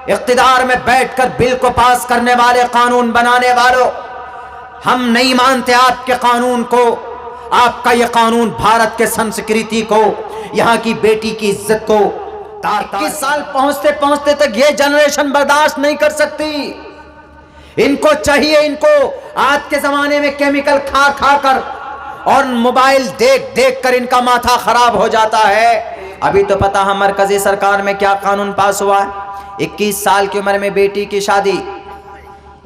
इख्तिदार में बैठकर बिल को पास करने वाले, कानून बनाने वालों, हम नहीं मानते आपके कानून को। आपका ये कानून भारत के संस्कृति को, यहाँ की बेटी की इज्जत को 21 साल पहुंचते पहुंचते तक ये जनरेशन बर्दाश्त नहीं कर सकती। इनको चाहिए, इनको आज के जमाने में केमिकल खा खा कर और मोबाइल देख देख कर इनका माथा खराब हो जाता है। अभी तो पता है मरकजी सरकार में क्या कानून पास हुआ है। 21 साल की उम्र में बेटी की शादी,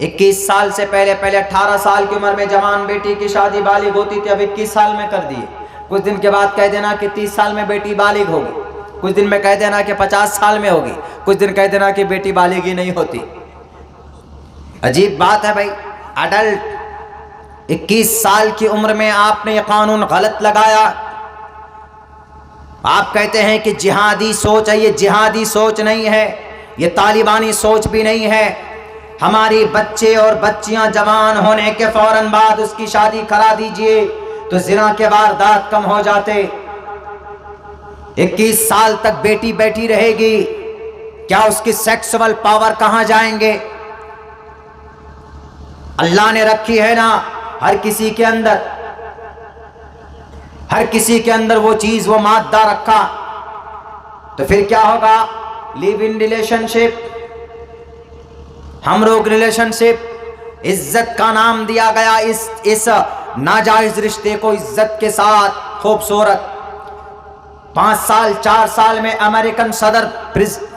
21 साल से पहले 18 साल की उम्र में जवान बेटी की शादी बालिग होती थी, अब 21 साल में कर दिए। कुछ दिन के बाद कह देना कि 30 साल में बेटी बालिग होगी, कुछ दिन में कह देना कि 50 साल में होगी, कुछ दिन कह देना कि बेटी बालिग ही नहीं होती। अजीब बात है भाई। अडल्ट 21 साल की उम्र में आपने ये कानून गलत लगाया। आप कहते हैं कि जिहादी सोच है, ये जिहादी सोच नहीं है, ये तालिबानी सोच भी नहीं है। हमारी बच्चे और बच्चियां जवान होने के फौरन बाद उसकी शादी करा दीजिए तो जिना के वारदात कम हो जाते। 21 साल तक बेटी बैठी रहेगी, क्या उसकी सेक्सुअल पावर कहां जाएंगे? अल्लाह ने रखी है ना हर किसी के अंदर, हर किसी के अंदर वो चीज, वो मादा रखा। तो फिर क्या होगा? लिव इन रिलेशनशिप, हम लोग रिलेशनशिप, इज्जत का नाम दिया गया इस नाजायज रिश्ते को इज्जत के साथ खूबसूरत। 5 साल 4 साल में अमेरिकन सदर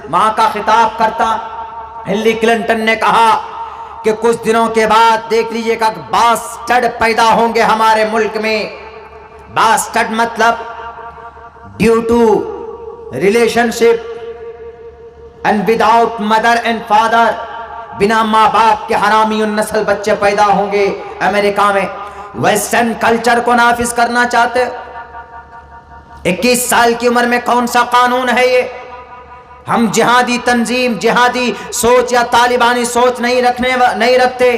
वहां का खिताब करता हिलरी क्लिंटन ने कहा कि कुछ दिनों के बाद देख लीजिएगा बास्टर्ड पैदा होंगे हमारे मुल्क में। बास्टर्ड मतलब due to relationship and without mother and father, बिना माँ बाप के हरामी नस्ल बच्चे पैदा होंगे अमेरिका में। वेस्टर्न कल्चर को नाफिज करना चाहते। 21 साल की उम्र में कौन सा कानून है ये? हम जिहादी तंजीम, जिहादी सोच या तालिबानी सोच नहीं रखते,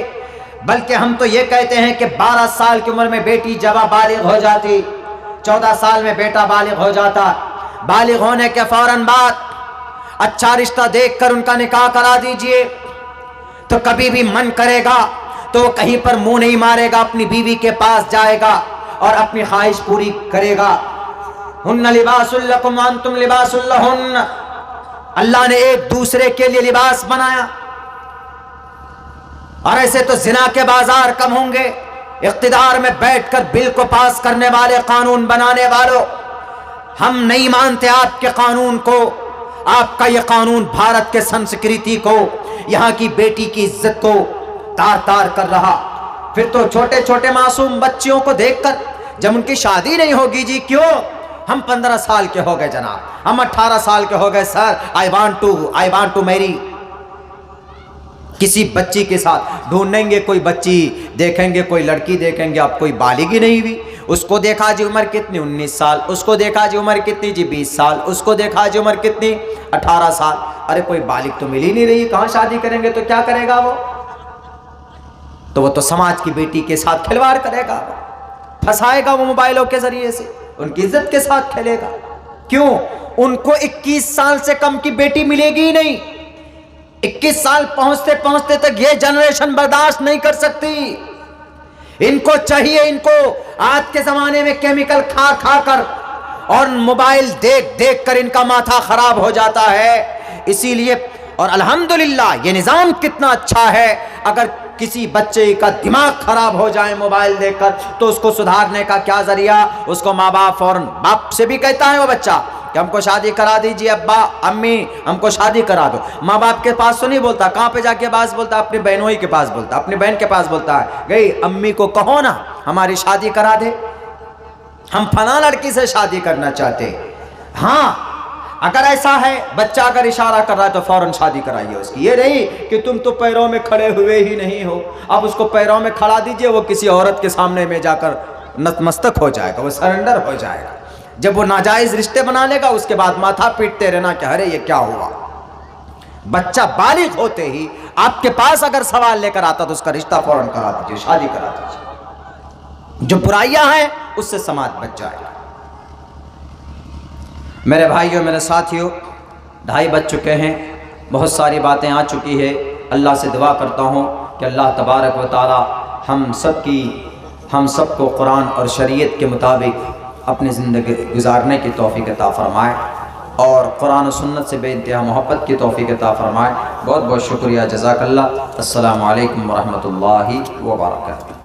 बल्कि हम तो ये कहते हैं कि 12 साल की उम्र में बेटी जब बालिग हो जाती, 14 साल में बेटा बालिग हो जाता। बालिग होने के फौरन बाद अच्छा रिश्ता देखकर उनका निकाह करा दीजिए, तो कभी भी मन करेगा तो वो कहीं पर मुंह नहीं मारेगा, अपनी बीवी के पास जाएगा और अपनी ख्वाहिश पूरी करेगा। हुन्ना लिबासुल लकुम व अंतुम लिबासुल लहुन्न। अल्लाह ने एक दूसरे के लिए लिबास बनाया। और ऐसे तो जिना के बाजार कम होंगे। इख्तिदार में बैठकर बिल को पास करने वाले, कानून बनाने वालों, हम नहीं मानते आपके कानून को। आपका यह कानून भारत के संस्कृति को, यहाँ की बेटी की इज्जत को तार तार कर रहा। फिर तो छोटे छोटे मासूम बच्चियों को देखकर, जब उनकी शादी नहीं होगी जी, क्यों? हम 15 साल के हो गए जनाब, हम 18 साल के हो गए sir, I want to marry. किसी बच्ची के साथ ढूंढेंगे, कोई बच्ची देखेंगे, कोई लड़की देखेंगे, अब कोई बालिग ही नहीं हुई। उसको देखा जी उम्र कितनी, 19 साल, उसको देखा जी उम्र कितनी जी 20 साल, उसको देखा जी उम्र कितनी 18 साल। अरे कोई बालिग तो मिल ही नहीं रही, कहाँ शादी करेंगे? तो क्या करेगा वो? तो वो तो समाज की बेटी के साथ खिलवाड़ करेगा, फंसाएगा वो मोबाइलों के जरिए से, उनकी इज्जत के साथ खेलेगा। क्यों? उनको 21 साल से कम की बेटी मिलेगी ही नहीं। 21 साल पहुंचते पहुंचते तक ये जनरेशन बर्दाश्त नहीं कर सकती। इनको चाहिए, इनको आज के जमाने में केमिकल खा खा कर और मोबाइल देख देख कर इनका माथा खराब हो जाता है। इसीलिए, और अल्हम्दुलिल्लाह ये निज़ाम कितना अच्छा है, अगर किसी बच्चे का दिमाग खराब हो जाए मोबाइल देखकर, तो उसको सुधारने का क्या जरिया? उसको माँ बाप फौरन, बाप से भी कहता है वो बच्चा कि हमको शादी करा दीजिए, अब्बा अम्मी हमको शादी करा दो। माँ बाप के पास तो नहीं बोलता, कहाँ पे जाके पास बोलता? अपनी बहनों ही के पास बोलता, अपनी बहन के पास बोलता है, गई अम्मी को कहो ना हमारी शादी करा दे, हम फला लड़की से शादी करना चाहते। हाँ, अगर ऐसा है, बच्चा अगर इशारा कर रहा है तो फौरन शादी कराइए उसकी। ये नहीं कि तुम तो पैरों में खड़े हुए ही नहीं हो, अब उसको पैरों में खड़ा दीजिए, वो किसी औरत के सामने में जाकर नतमस्तक हो जाएगा, वो सरेंडर हो जाएगा। जब वो नाजायज रिश्ते बना लेगा, उसके बाद माथा पीटते रहना कि अरे ये क्या हुआ। बच्चा बालिग होते ही आपके पास अगर सवाल लेकर आता तो उसका रिश्ता फौरन करा दीजिए, शादी करा दीजिए। जो बुराइयां हैं उससे समाज बच जाएगा। मेरे भाइयों, मेरे साथियों, 2:30 बज चुके हैं। बहुत सारी बातें आ चुकी है। अल्लाह से दुआ करता हूँ कि अल्लाह तबारक व तआला हम सबको कुरान और शरीयत के मुताबिक अपनी ज़िंदगी गुजारने की तौफ़ीक़ अता फ़रमाए और कुरान और सुन्नत से बेइंतहा मोहब्बत की तौफ़ीक़ अता फ़रमाए। बहुत बहुत शुक्रिया, जज़ाकल्लाह। अस्सलामु अलैकुम व रहमतुल्लाहि व बरकातुहू।